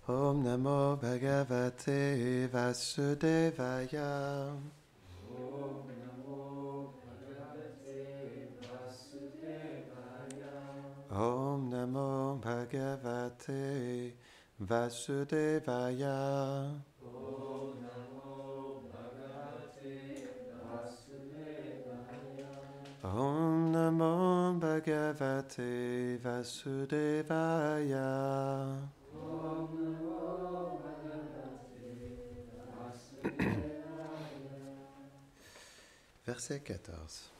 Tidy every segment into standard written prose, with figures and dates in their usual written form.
Om Namo Bhagavate Vasudevaya. Om Namo Bhagavate Vasudevaya. Om Namo Bhagavate Vasudevaya. Om Namo Bhagavate Vasudevaya. Om Namo Bhagavate Vasudevaya. Om Namo Bhagavate Vasudevaya. Verset 14.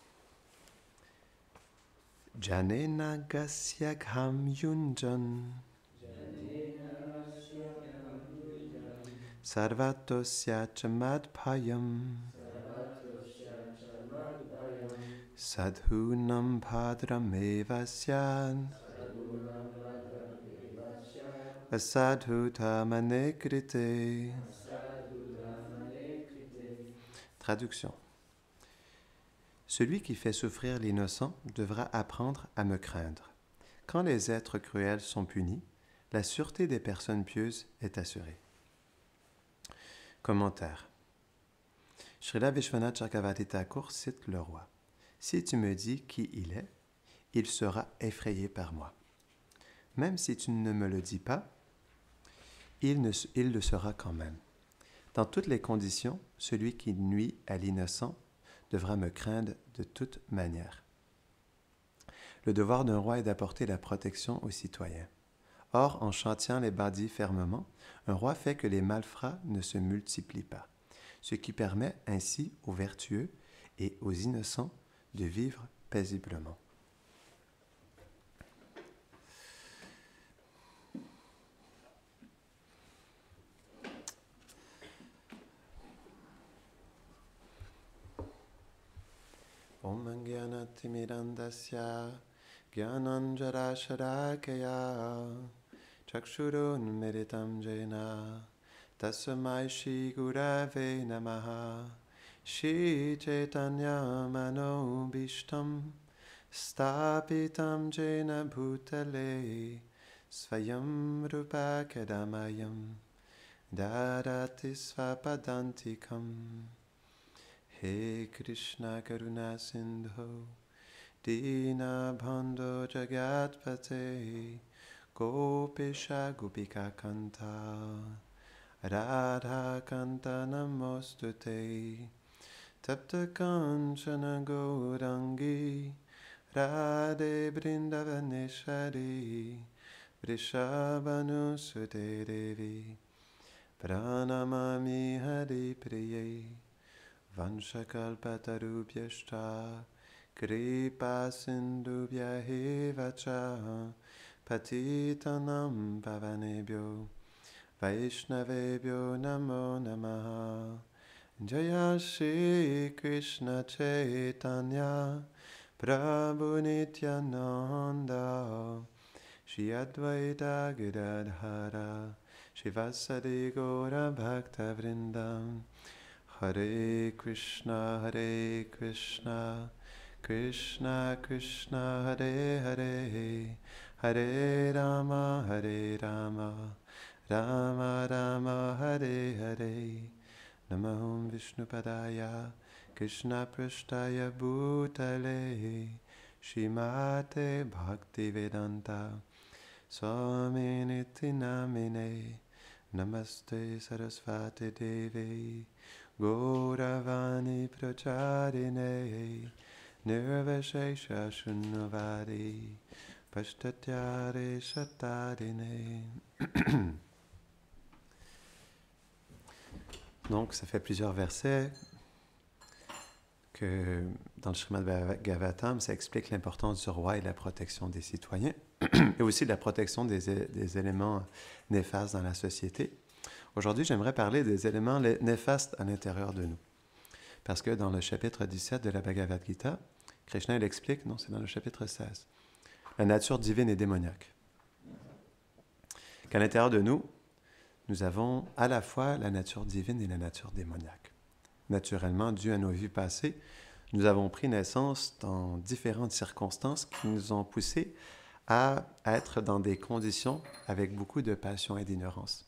Janena Gasyagham Yunjan Sarvatosya Chamadbhayam Sadhunam Bhadrameva Syad Asadhutamanekrit. Traduction. Celui qui fait souffrir l'innocent devra apprendre à me craindre. Quand les êtres cruels sont punis, la sûreté des personnes pieuses est assurée. Commentaire. Srila Vishwanath Chakravarti Thakur cite le roi. Si tu me dis qui il sera effrayé par moi. Même si tu ne me le dis pas, il le sera quand même. Dans toutes les conditions, celui qui nuit à l'innocent devra me craindre de toute manière. Le devoir d'un roi est d'apporter la protection aux citoyens. Or, en châtiant les bandits fermement, un roi fait que les malfrats ne se multiplient pas, ce qui permet ainsi aux vertueux et aux innocents de vivre paisiblement. Om Gyanatimirandasya Gyananjarasharakaya Chakshurun Meritam Jena Tasmai Shri Gurave Namaha Shri Chaitanya Manobishtam Stapitam Jena Bhutale Svayam Rupa Kadamayam Dadati Svapadantikam. He Krishna Karuna Sindho Dina Bhandho Jagatpate Gopisha Gopika Kanta Radha Kanta Namostute Tapta Kanchana Gaurangi Radhe Brindavaneshari Vrishabhanusute Devi Pranamami Hari Priye Vanshakalpatarubhyashta Kripa Sindhubhya Hevacha Patitanam Pavanebhyo Vaishnavebhyo Namo Namaha. Jaya Shri Krishna Chaitanya Prabhu Nityananda Shri Advaita Gadadhara Shivasadi Gaura Bhakta Vrindam. Hare Krishna, Krishna Krishna, Hare Hare, Hare Rama, Rama Rama, Hare Hare. Namaham Vishnupadaya, Krishna Prashtaya Bhutale, Shrimate Bhaktivedanta, Swaminiti Namine, Namaste Sarasvati Devi, Gauravani Pracharine, Nirvashesha Shunnavadi, Pashtatyare Shatarine. Donc, ça fait plusieurs versets que dans le Srimad Bhagavatam, ça explique l'importance du roi et la protection des citoyens, et aussi la protection des éléments néfastes dans la société. Aujourd'hui, j'aimerais parler des éléments néfastes à l'intérieur de nous. Parce que dans le chapitre 17 de la Bhagavad Gita, Krishna l'explique, non, c'est dans le chapitre 16, la nature divine et démoniaque. Qu'à l'intérieur de nous, nous avons à la fois la nature divine et la nature démoniaque. Naturellement, dû à nos vies passées, nous avons pris naissance dans différentes circonstances qui nous ont poussés à être dans des conditions avec beaucoup de passion et d'ignorance.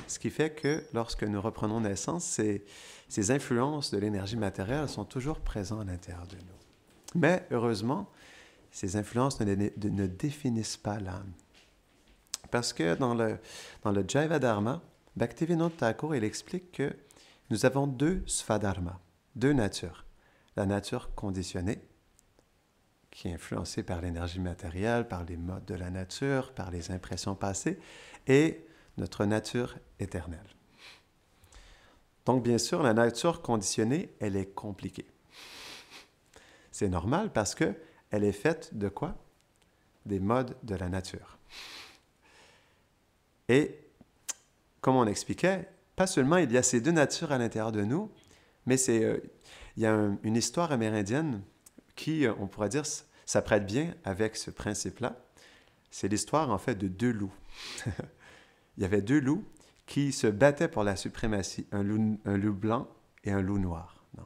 Ce qui fait que lorsque nous reprenons naissance, ces influences de l'énergie matérielle sont toujours présentes à l'intérieur de nous. Mais heureusement, ces influences ne définissent pas l'âme. Parce que dans le Jaiva Dharma, Bhaktivinoda Thakur, il explique que nous avons deux svadharma, deux natures. La nature conditionnée, qui est influencée par l'énergie matérielle, par les modes de la nature, par les impressions passées, et notre nature éternelle. Donc, bien sûr, la nature conditionnée, elle est compliquée. C'est normal parce qu'elle est faite de quoi? Des modes de la nature. Et, comme on expliquait, pas seulement il y a ces deux natures à l'intérieur de nous, mais il y a une histoire amérindienne qui, on pourrait dire, s'apprête bien avec ce principe-là. C'est l'histoire, en fait, de deux loups. Il y avait deux loups qui se battaient pour la suprématie, un loup blanc et un loup noir. Non.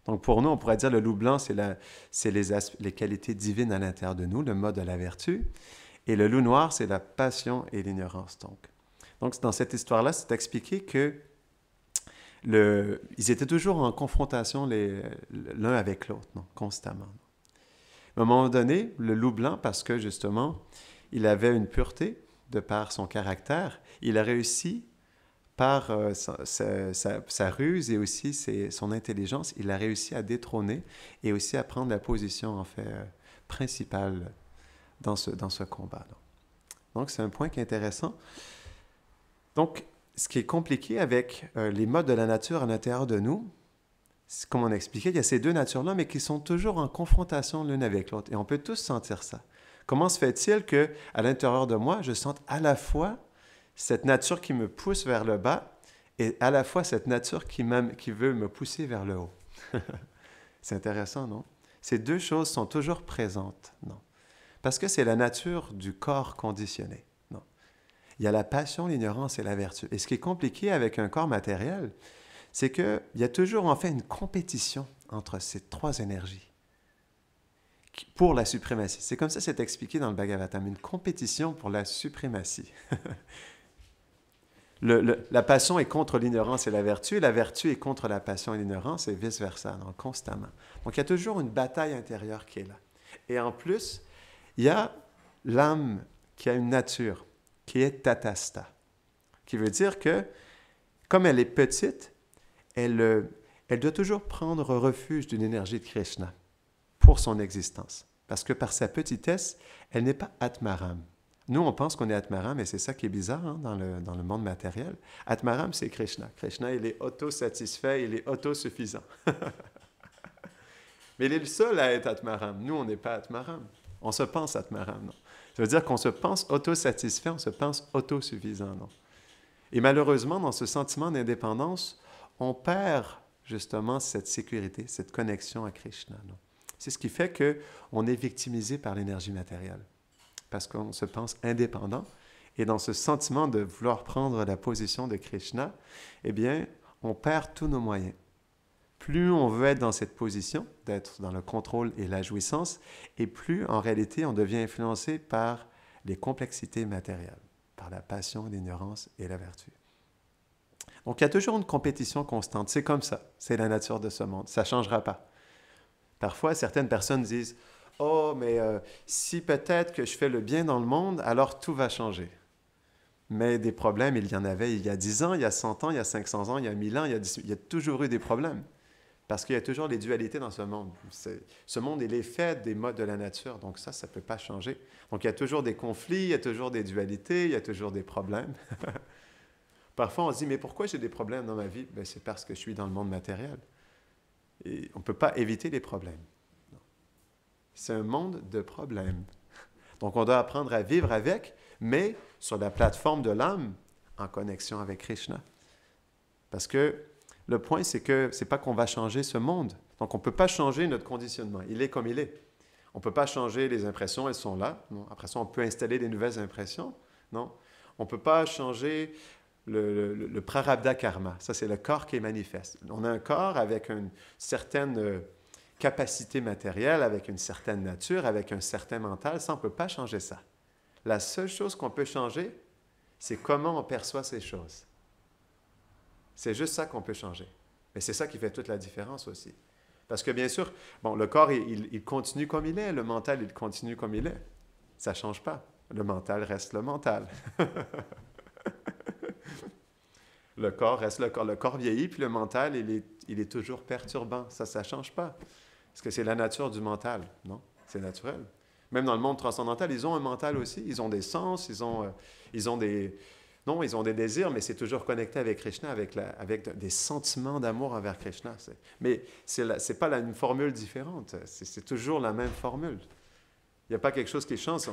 Donc, pour nous, on pourrait dire le loup blanc, c'est les qualités divines à l'intérieur de nous, le mode de la vertu, et le loup noir, c'est la passion et l'ignorance. Donc, dans cette histoire-là, c'est expliqué que ils étaient toujours en confrontation l'un avec l'autre, constamment. À un moment donné, le loup blanc, parce que justement, il avait une pureté de par son caractère, il a réussi par sa ruse et aussi son intelligence, il a réussi à détrôner et aussi à prendre la position, en fait, principale dans ce combat. Donc, c'est un point qui est intéressant. Donc, ce qui est compliqué avec les modes de la nature à l'intérieur de nous, comme on a expliqué, il y a ces deux natures-là, mais qui sont toujours en confrontation l'une avec l'autre. Et on peut tous sentir ça. Comment se fait-il qu'à l'intérieur de moi, je sente à la fois cette nature qui me pousse vers le bas et à la fois cette nature qui veut me pousser vers le haut? C'est intéressant, non? Ces deux choses sont toujours présentes, non? Parce que c'est la nature du corps conditionné, non? Il y a la passion, l'ignorance et la vertu. Et ce qui est compliqué avec un corps matériel, c'est qu'il y a toujours en fait une compétition entre ces trois énergies pour la suprématie. C'est comme ça c'est expliqué dans le Bhagavatam, une compétition pour la suprématie. La passion est contre l'ignorance et la vertu est contre la passion et l'ignorance, et vice-versa, donc constamment. Donc il y a toujours une bataille intérieure qui est là. Et en plus, il y a l'âme qui a une nature, qui est tatasta, qui veut dire que, comme elle est petite, elle doit toujours prendre refuge d'une énergie de Krishna pour son existence. Parce que par sa petitesse, elle n'est pas Atmaram. Nous, on pense qu'on est Atmaram, et c'est ça qui est bizarre dans le monde matériel. Atmaram, c'est Krishna. Krishna, il est autosatisfait, il est autosuffisant. Mais il est le seul à être Atmaram. Nous, on n'est pas Atmaram. On se pense Atmaram, non? Ça veut dire qu'on se pense autosatisfait, on se pense autosuffisant, non? Et malheureusement, dans ce sentiment d'indépendance, on perd justement cette sécurité, cette connexion à Krishna, non? C'est ce qui fait qu'on est victimisé par l'énergie matérielle, parce qu'on se pense indépendant, et dans ce sentiment de vouloir prendre la position de Krishna, eh bien, on perd tous nos moyens. Plus on veut être dans cette position, d'être dans le contrôle et la jouissance, et plus, en réalité, on devient influencé par les complexités matérielles, par la passion, l'ignorance et la vertu. Donc, il y a toujours une compétition constante. C'est comme ça. C'est la nature de ce monde. Ça ne changera pas. Parfois, certaines personnes disent « Oh, mais si peut-être que je fais le bien dans le monde, alors tout va changer. » Mais des problèmes, il y en avait il y a 10 ans, il y a 100 ans, il y a 500 ans, il y a 1000 ans, il y a toujours eu des problèmes. Parce qu'il y a toujours les dualités dans ce monde. Ce monde, il est fait des modes de la nature. Donc ça ne peut pas changer. Donc il y a toujours des conflits, il y a toujours des dualités, il y a toujours des problèmes. Parfois, on se dit, mais pourquoi j'ai des problèmes dans ma vie? Ben, c'est parce que je suis dans le monde matériel. Et on ne peut pas éviter les problèmes. Non. C'est un monde de problèmes. Donc, on doit apprendre à vivre avec, mais sur la plateforme de l'âme, en connexion avec Krishna. Parce que le point, c'est que ce n'est pas qu'on va changer ce monde. Donc, on ne peut pas changer notre conditionnement. Il est comme il est. On ne peut pas changer les impressions, elles sont là. Non. Après ça, on peut installer des nouvelles impressions. Non. On ne peut pas changer le prarabdha karma. Ça, c'est le corps qui est manifeste. On a un corps avec une certaine capacité matérielle, avec une certaine nature, avec un certain mental. Ça, on ne peut pas changer ça. La seule chose qu'on peut changer, C'est comment on perçoit ces choses. C'est juste ça qu'on peut changer. Mais c'est ça qui fait toute la différence aussi. Parce que bien sûr, bon, le corps, il continue comme il est. Le mental, il continue comme il est. Ça ne change pas. Le mental reste le mental. Le corps reste le corps. Le corps vieillit, puis le mental, il est toujours perturbant. Ça ne change pas. Parce que c'est la nature du mental, non? C'est naturel. Même dans le monde transcendantal, ils ont un mental aussi. Ils ont des sens, ils ont des... Non, ils ont des désirs, mais c'est toujours connecté avec Krishna, avec des sentiments d'amour envers Krishna. Mais c'est pas une formule différente. C'est toujours la même formule. Il n'y a pas quelque chose qui change.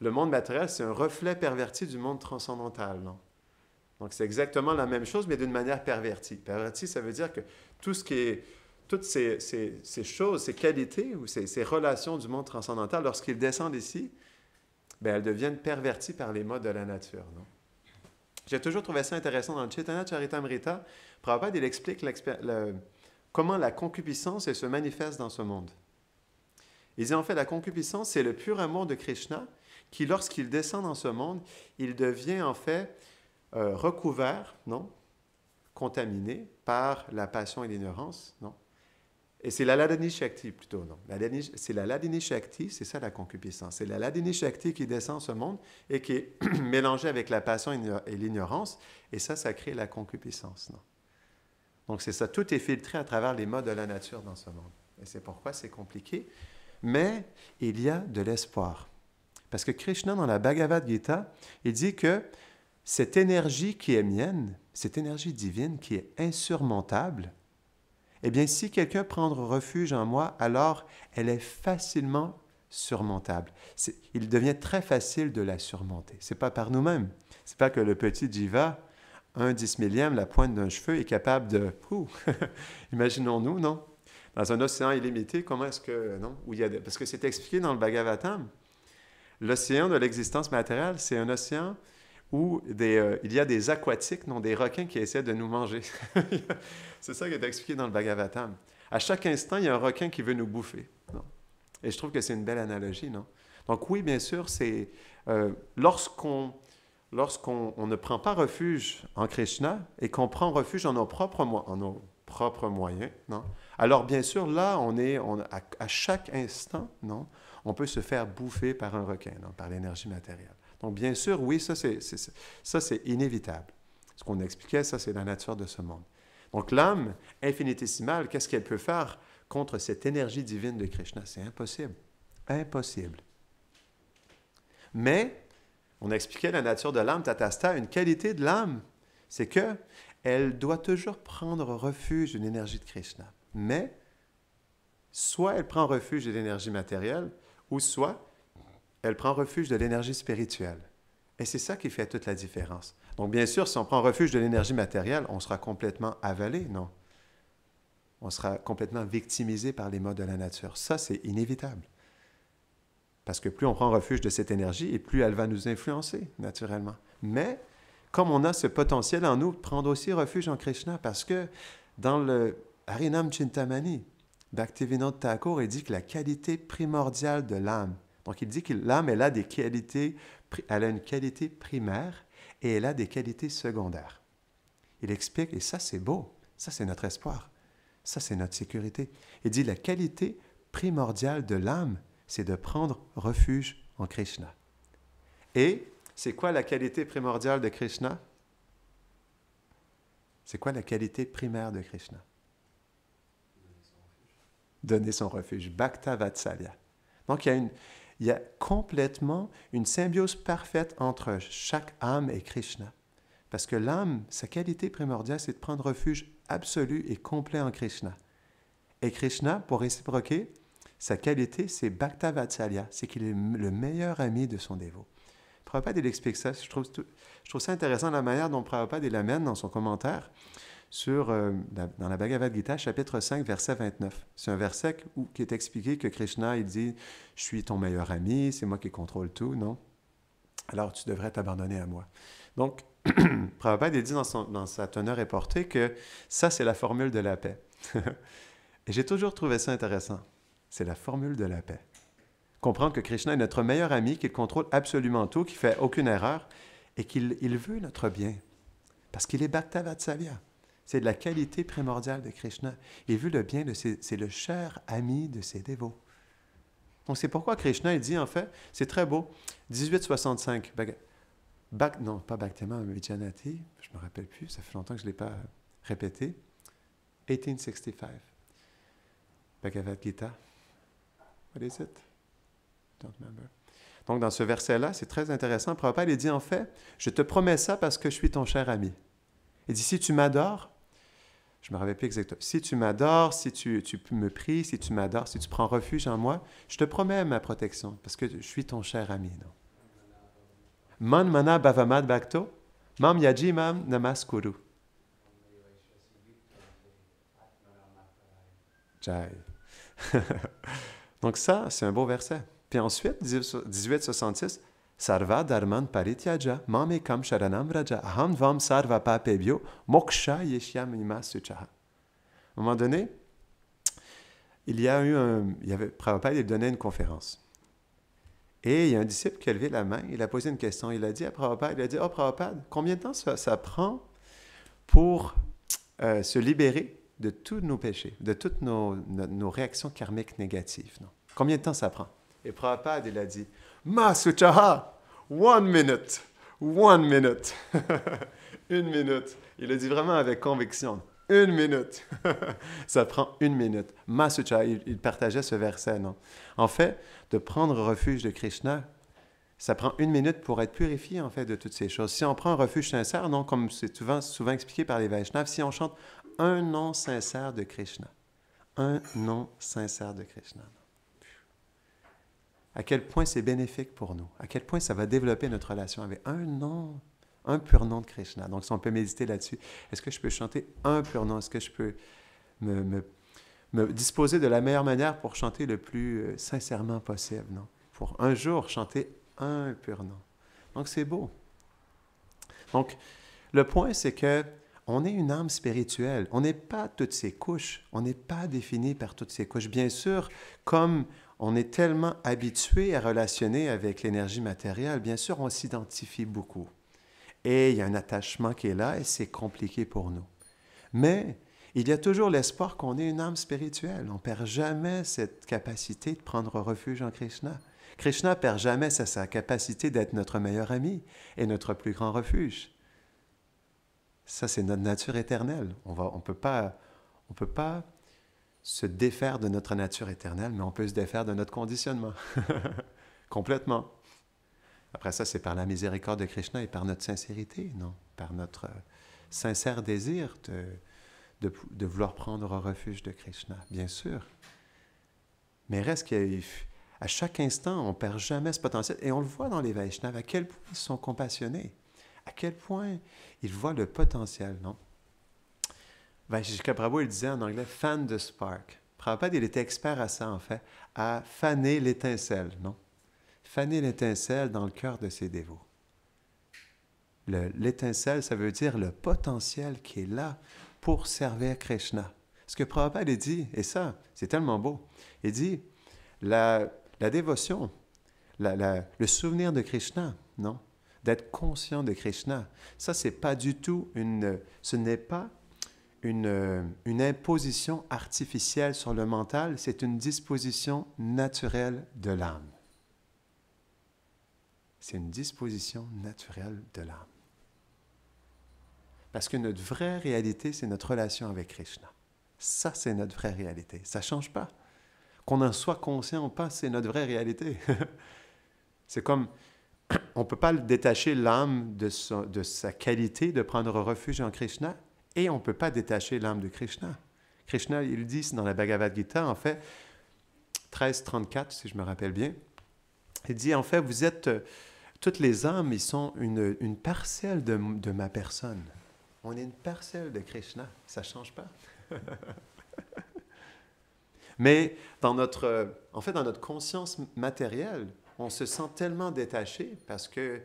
Le monde matériel, c'est un reflet perverti du monde transcendantal, non? Donc, c'est exactement la même chose, mais d'une manière pervertie. Pervertie, ça veut dire que toutes ces choses, ces qualités ou ces relations du monde transcendantal, lorsqu'ils descendent ici, bien, elles deviennent perverties par les modes de la nature, non? J'ai toujours trouvé ça intéressant dans le Chaitanya Charitamrita. Prabhupada, il explique comment la concupiscence elle se manifeste dans ce monde. Il dit en fait, la concupiscence, c'est le pur amour de Krishna qui, lorsqu'il descend dans ce monde, il devient en fait recouvert, non? Contaminé par la passion et l'ignorance, non? Et c'est la Ladini Shakti plutôt, non? C'est la Ladini Shakti, c'est ça la concupiscence. C'est la Ladini Shakti qui descend ce monde et qui est mélangée avec la passion et l'ignorance. Et ça crée la concupiscence, non? Donc c'est ça, tout est filtré à travers les modes de la nature dans ce monde. Et c'est pourquoi c'est compliqué. Mais il y a de l'espoir. Parce que Krishna, dans la Bhagavad Gita, il dit que cette énergie qui est mienne, cette énergie divine qui est insurmontable, eh bien, si quelqu'un prend refuge en moi, alors elle est facilement surmontable. Il devient très facile de la surmonter. Ce n'est pas par nous-mêmes. Ce n'est pas que le petit jiva, 1/10,000e, la pointe d'un cheveu, est capable de... Imaginons-nous, non? Dans un océan illimité, comment est-ce que... non? Parce que c'est expliqué dans le Bhagavatam. L'océan de l'existence matérielle, c'est un océan où il y a des aquatiques, non, des requins qui essaient de nous manger. C'est ça qui est expliqué dans le Bhagavatam. À chaque instant, il y a un requin qui veut nous bouffer. Non? Et je trouve que c'est une belle analogie, non? Donc oui, bien sûr, c'est lorsqu'on ne prend pas refuge en Krishna et qu'on prend refuge en nos propres moyens, non? Alors bien sûr, là, à chaque instant, non, on peut se faire bouffer par un requin, non, par l'énergie matérielle. Donc, bien sûr, oui, ça, c'est inévitable. Ce qu'on expliquait, ça, c'est la nature de ce monde. Donc, l'âme infinitésimale, qu'est-ce qu'elle peut faire contre cette énergie divine de Krishna? C'est impossible. Impossible. Mais, on expliquait la nature de l'âme, Tatasta, une qualité de l'âme, c'est qu'elle doit toujours prendre refuge d'une énergie de Krishna. Mais, soit elle prend refuge de l'énergie matérielle, ou soit elle prend refuge de l'énergie spirituelle. Et c'est ça qui fait toute la différence. Donc, bien sûr, si on prend refuge de l'énergie matérielle, on sera complètement avalé, non? On sera complètement victimisé par les modes de la nature. Ça, c'est inévitable. Parce que plus on prend refuge de cette énergie, et plus elle va nous influencer, naturellement. Mais, comme on a ce potentiel en nous, prendre aussi refuge en Krishna, parce que dans le Harinam Chintamani, Bhaktivinoda Thakur, il dit que la qualité primordiale de l'âme, donc, il dit que l'âme, elle a une qualité primaire et elle a des qualités secondaires. Il explique, et ça, c'est beau. Ça, c'est notre espoir. Ça, c'est notre sécurité. Il dit, la qualité primordiale de l'âme, c'est de prendre refuge en Krishna. Et c'est quoi la qualité primordiale de Krishna? C'est quoi la qualité primaire de Krishna? Donner son refuge. Bhakta Vatsalya. Donc, il y a complètement une symbiose parfaite entre chaque âme et Krishna. Parce que l'âme, sa qualité primordiale, c'est de prendre refuge absolu et complet en Krishna. Et Krishna, pour réciproquer, sa qualité, c'est Bhakta Vatsalya, c'est qu'il est le meilleur ami de son dévot. Prabhupada, il explique ça. Je trouve ça intéressant la manière dont Prabhupada il l'amène dans son commentaire dans la Bhagavad Gita, chapitre 5, verset 29. C'est un verset qui est expliqué que Krishna, il dit « Je suis ton meilleur ami, c'est moi qui contrôle tout, non? Alors tu devrais t'abandonner à moi. » Donc, Prabhupada, il dit dans sa teneur et portée que ça, c'est la formule de la paix. Et j'ai toujours trouvé ça intéressant. C'est la formule de la paix. Comprendre que Krishna est notre meilleur ami, qu'il contrôle absolument tout, qu'il ne fait aucune erreur, et qu'il veut notre bien, parce qu'il est Bhakta Vatsalya. C'est de la qualité primordiale de Krishna. Il veut le bien c'est le cher ami de ses dévots. Donc c'est pourquoi Krishna, il dit en fait, c'est très beau, 1865, non, pas Bhaktima, mais Vijayanati, je ne me rappelle plus, ça fait longtemps que je ne l'ai pas répété, 1865, Bhagavad Gita, what is it? Don't remember. Donc dans ce verset-là, c'est très intéressant, Prabhupada, il dit en fait, je te promets ça parce que je suis ton cher ami. Il dit, si tu m'adores, je ne me rappelle plus exactement, si tu m'adores, si tu me pries, si tu m'adores, si tu prends refuge en moi, je te promets ma protection parce que je suis ton cher ami. Non? Man mana bhavamad bhakto, mam yaji mam namaskuru. Jai. Donc ça, c'est un beau verset. Puis ensuite, 1866, Sarva dharman parityaja, mam ekam sharanam raja, aham vam sarva papebhyo, moksha yeshyam ima suchaha. À un moment donné, Prabhupada il donnait une conférence. Et il y a un disciple qui a levé la main, il a posé une question. Il a dit à Prabhupada, oh Prabhupada, combien de temps ça prend pour se libérer de tous nos péchés, de toutes nos réactions karmiques négatives? Non? Combien de temps ça prend? Et Prabhupada, il a dit, Ma Suchaha, 1 minute, 1 minute, 1 minute. Il a dit vraiment avec conviction. 1 minute. Ça prend 1 minute. Ma Suchaha, il partageait ce verset, non? En fait, de prendre refuge de Krishna, ça prend 1 minute pour être purifié, en fait, de toutes ces choses. Si on prend un refuge sincère, non, comme c'est souvent expliqué par les Vaishnavas, si on chante un nom sincère de Krishna, un nom sincère de Krishna, à quel point c'est bénéfique pour nous, à quel point ça va développer notre relation avec un nom, un pur nom de Krishna. Donc, si on peut méditer là-dessus, est-ce que je peux chanter un pur nom? Est-ce que je peux me disposer de la meilleure manière pour chanter le plus sincèrement possible, non? Pour un jour chanter un pur nom. Donc, c'est beau. Donc, le point, c'est que on est une âme spirituelle. On n'est pas toutes ces couches. On n'est pas défini par toutes ces couches. Bien sûr, comme on est tellement habitué à relationner avec l'énergie matérielle, bien sûr, on s'identifie beaucoup. Et il y a un attachement qui est là et c'est compliqué pour nous. Mais il y a toujours l'espoir qu'on est une âme spirituelle. On ne perd jamais cette capacité de prendre refuge en Krishna. Krishna ne perd jamais sa capacité d'être notre meilleur ami et notre plus grand refuge. Ça, c'est notre nature éternelle. On peut pas se défaire de notre nature éternelle, mais on peut se défaire de notre conditionnement. Complètement. Après ça, c'est par la miséricorde de Krishna et par notre sincérité, non? Par notre sincère désir de vouloir prendre refuge de Krishna, bien sûr. Mais reste qu'à chaque instant, on ne perd jamais ce potentiel. Et on le voit dans les Vaishnavas, à quel point ils sont compassionnés, à quel point ils voient le potentiel, non? Vaisheshika Prabhu, il disait en anglais « fan the spark ». Prabhupada, il était expert à ça, en fait, à faner l'étincelle, non? Faner l'étincelle dans le cœur de ses dévots. L'étincelle, ça veut dire le potentiel qui est là pour servir Krishna. Ce que Prabhupada il dit, et ça, c'est tellement beau, il dit la dévotion, le souvenir de Krishna, non? D'être conscient de Krishna, ça, c'est pas du tout ce n'est pas une imposition artificielle sur le mental, c'est une disposition naturelle de l'âme. C'est une disposition naturelle de l'âme. Parce que notre vraie réalité, c'est notre relation avec Krishna. Ça, c'est notre vraie réalité. Ça ne change pas. Qu'on en soit conscient ou pas, c'est notre vraie réalité. C'est comme, on ne peut pas détacher l'âme de sa qualité de prendre refuge en Krishna, et on ne peut pas détacher l'âme de Krishna. Krishna, il dit dans la Bhagavad Gita, en fait, 13.34, si je me rappelle bien, il dit, en fait, vous êtes, toutes les âmes, ils sont une parcelle de ma personne. On est une parcelle de Krishna, ça ne change pas. Mais dans notre conscience matérielle, on se sent tellement détaché parce que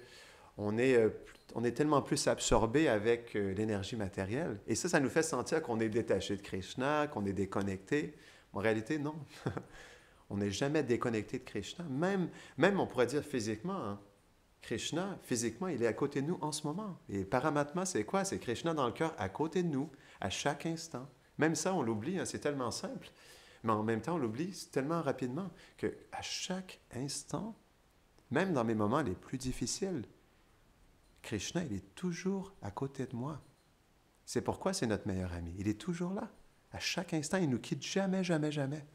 on est tellement plus absorbé avec l'énergie matérielle. Et ça nous fait sentir qu'on est détaché de Krishna, qu'on est déconnecté. En réalité, non. On n'est jamais déconnecté de Krishna. Même on pourrait dire physiquement, hein. Krishna, physiquement, il est à côté de nous en ce moment. Et Paramatma, c'est quoi? C'est Krishna dans le cœur, à côté de nous, à chaque instant. Même ça, on l'oublie, hein, c'est tellement simple. Mais en même temps, on l'oublie tellement rapidement qu'à chaque instant, même dans mes moments les plus difficiles, Krishna, il est toujours à côté de moi. C'est pourquoi c'est notre meilleur ami. Il est toujours là. À chaque instant, il ne nous quitte jamais, jamais, jamais.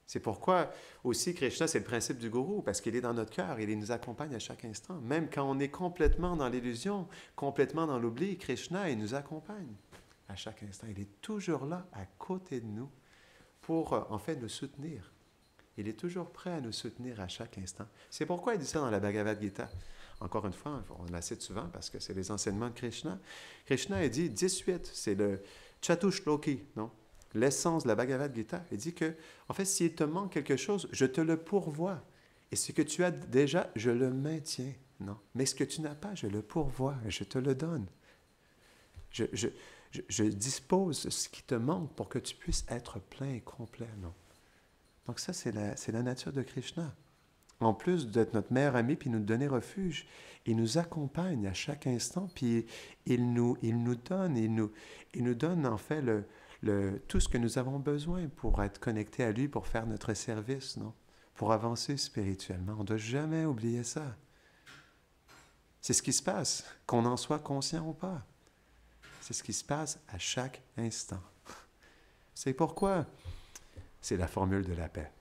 C'est pourquoi aussi Krishna, c'est le principe du gourou, parce qu'il est dans notre cœur, il nous accompagne à chaque instant. Même quand on est complètement dans l'illusion, complètement dans l'oubli, Krishna, il nous accompagne à chaque instant. Il est toujours là, à côté de nous, pour en fait nous soutenir. Il est toujours prêt à nous soutenir à chaque instant. C'est pourquoi il dit ça dans la Bhagavad Gita. Encore une fois, on la cite souvent parce que c'est les enseignements de Krishna. Krishna, il dit 18, c'est le Chatushloki, non? L'essence de la Bhagavad Gita. Il dit que, en fait, s'il te manque quelque chose, je te le pourvois. Et ce que tu as déjà, je le maintiens. Non. Mais ce que tu n'as pas, je le pourvois, je te le donne. Je dispose de ce qui te manque pour que tu puisses être plein et complet. Non. Donc ça, c'est la nature de Krishna. En plus d'être notre meilleur ami, puis nous donner refuge, il nous accompagne à chaque instant, puis il nous donne en fait tout ce que nous avons besoin pour être connectés à lui, pour faire notre service, non? Pour avancer spirituellement. On ne doit jamais oublier ça. C'est ce qui se passe, qu'on en soit conscient ou pas. C'est ce qui se passe à chaque instant. C'est pourquoi c'est la formule de la paix.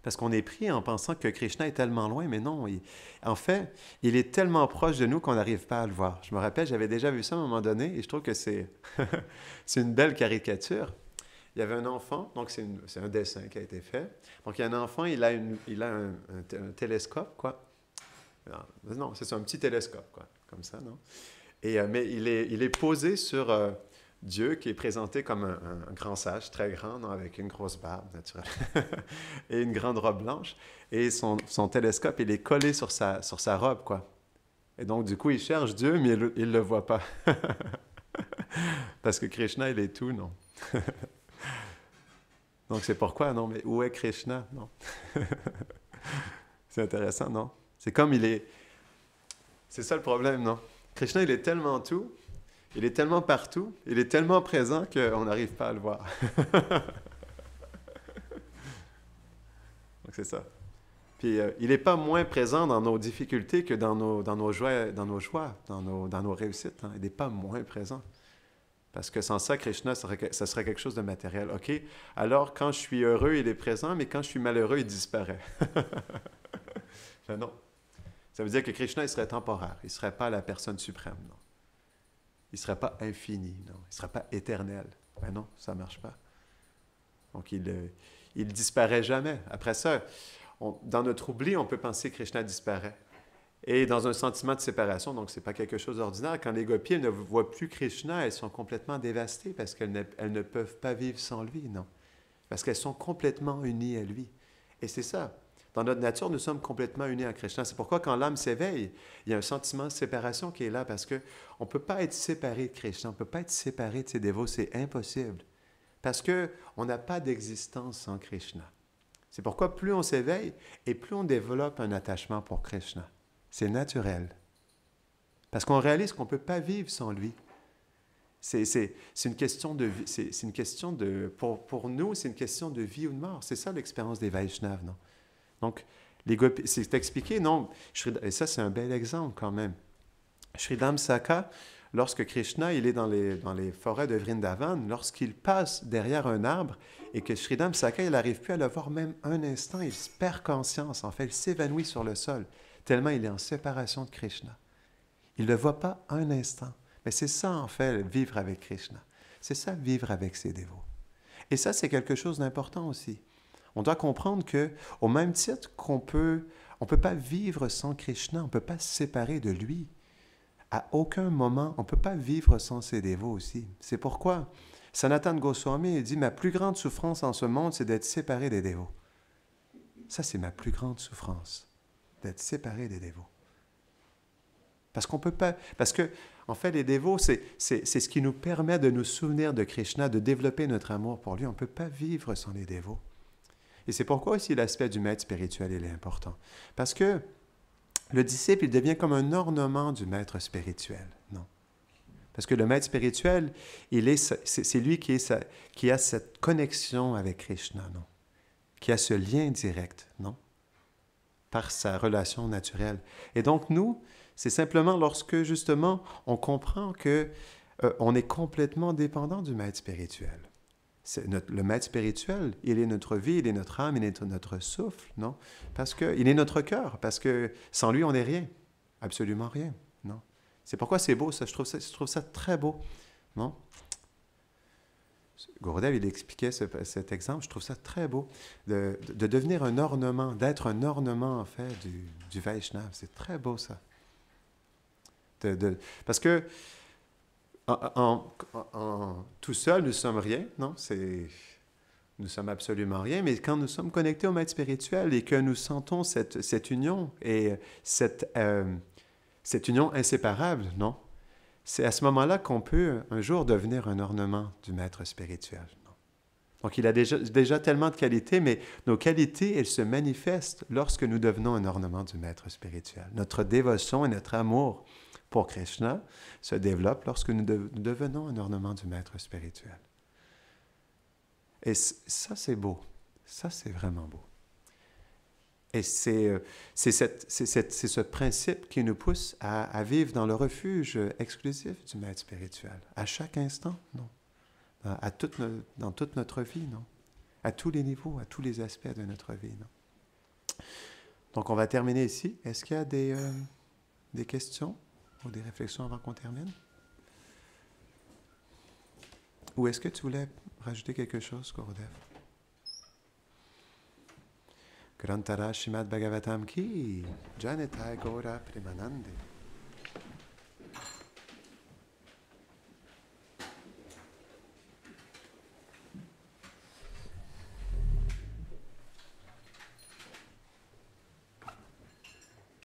Parce qu'on est pris en pensant que Krishna est tellement loin, mais non, en fait, il est tellement proche de nous qu'on n'arrive pas à le voir. Je me rappelle, j'avais déjà vu ça à un moment donné, et je trouve que c'est une belle caricature. Il y avait un enfant, donc c'est un dessin qui a été fait. Donc il y a un enfant, il a un télescope, quoi. Non, c'est un petit télescope, quoi, comme ça, non? Mais il est posé sur Dieu, qui est présenté comme un grand sage, très grand, non, avec une grosse barbe naturelle, et une grande robe blanche. Et son télescope, il est collé sur sa robe, quoi. Et donc, du coup, il cherche Dieu, mais il ne le voit pas. Parce que Krishna, il est tout, non? Donc, c'est pourquoi, non? Mais où est Krishna? Non. C'est intéressant, non? C'est comme il est... C'est ça le problème, non? Krishna, il est tellement tout, il est tellement partout, il est tellement présent qu'on n'arrive pas à le voir. Donc c'est ça. Puis il n'est pas moins présent dans nos difficultés que dans nos joies, dans nos réussites. Hein. Il n'est pas moins présent. Parce que sans ça, Krishna, ça serait quelque chose de matériel. OK? Alors, quand je suis heureux, il est présent, mais quand je suis malheureux, il disparaît. Ben non. Ça veut dire que Krishna, il serait temporaire. Il ne serait pas la personne suprême, non. Il ne serait pas infini, non. Il ne serait pas éternel. Ben non, ça ne marche pas. Donc, il disparaît jamais. Après ça, dans notre oubli, on peut penser que Krishna disparaît. Et dans un sentiment de séparation, donc ce n'est pas quelque chose d'ordinaire, quand les gopis ne voient plus Krishna, elles sont complètement dévastées parce qu'elles ne peuvent pas vivre sans lui, non. Parce qu'elles sont complètement unies à lui. Et c'est ça. Dans notre nature, nous sommes complètement unis à Krishna. C'est pourquoi quand l'âme s'éveille, il y a un sentiment de séparation qui est là parce qu'on ne peut pas être séparé de Krishna, on ne peut pas être séparé de ses dévots, c'est impossible. Parce qu'on n'a pas d'existence sans Krishna. C'est pourquoi plus on s'éveille et plus on développe un attachement pour Krishna. C'est naturel. Parce qu'on réalise qu'on ne peut pas vivre sans lui. C'est une question de vie. C'est une question de... Pour nous, c'est une question de vie ou de mort. C'est ça l'expérience des Vaishnavas, non? Donc, c'est expliqué, non? Et ça, c'est un bel exemple quand même. Sridham Saka, lorsque Krishna il est dans les forêts de Vrindavan, lorsqu'il passe derrière un arbre et que Sridham Saka, il n'arrive plus à le voir même un instant, il perd conscience, en fait, il s'évanouit sur le sol, tellement il est en séparation de Krishna. Il ne le voit pas un instant. Mais c'est ça, en fait, vivre avec Krishna. C'est ça, vivre avec ses dévots. Et ça, c'est quelque chose d'important aussi. On doit comprendre qu'au même titre on peut pas vivre sans Krishna, on ne peut pas se séparer de lui. À aucun moment, on ne peut pas vivre sans ses dévots aussi. C'est pourquoi Sanatana Goswami dit « Ma plus grande souffrance en ce monde, c'est d'être séparé des dévots. » Ça, c'est ma plus grande souffrance, d'être séparé des dévots. Parce qu'on peut pas... Parce que, en fait, les dévots, c'est ce qui nous permet de nous souvenir de Krishna, de développer notre amour pour lui. On ne peut pas vivre sans les dévots. Et c'est pourquoi aussi l'aspect du maître spirituel il est important. Parce que le disciple, il devient comme un ornement du maître spirituel. Non. Parce que le maître spirituel, c'est lui qui a cette connexion avec Krishna, non? Qui a ce lien direct, non? Par sa relation naturelle. Et donc, nous, c'est simplement lorsque, justement, on comprend que on est complètement dépendant du maître spirituel. Le maître spirituel, il est notre vie, il est notre âme, il est notre souffle, non? Parce qu'il est notre cœur, parce que sans lui, on n'est rien, absolument rien, non? C'est pourquoi c'est beau, ça. Je trouve ça très beau, non? Gurudev, il expliquait cet exemple, je trouve ça très beau, de devenir un ornement, d'être un ornement, en fait, du Vaishnava. C'est très beau, ça. Parce que tout seul, nous sommes rien, non? Nous sommes absolument rien, mais quand nous sommes connectés au maître spirituel et que nous sentons cette union et cette union inséparable, non? C'est à ce moment-là qu'on peut un jour devenir un ornement du maître spirituel. Non? Donc il a déjà tellement de qualités, mais nos qualités, elles se manifestent lorsque nous devenons un ornement du maître spirituel. Notre dévotion et notre amour pour Krishna se développe lorsque nous devenons un ornement du maître spirituel. Et ça, c'est beau. Ça, c'est vraiment beau. Et c'est ce principe qui nous pousse à vivre dans le refuge exclusif du maître spirituel. À chaque instant, non. Dans toute notre vie, non. À tous les niveaux, à tous les aspects de notre vie, non. Donc, on va terminer ici. Est-ce qu'il y a des questions ou des réflexions avant qu'on termine? Ou est-ce que tu voulais rajouter quelque chose, Gurudev? Grantara Shrimad Bhagavatam ki Janitai Gaura Premanande.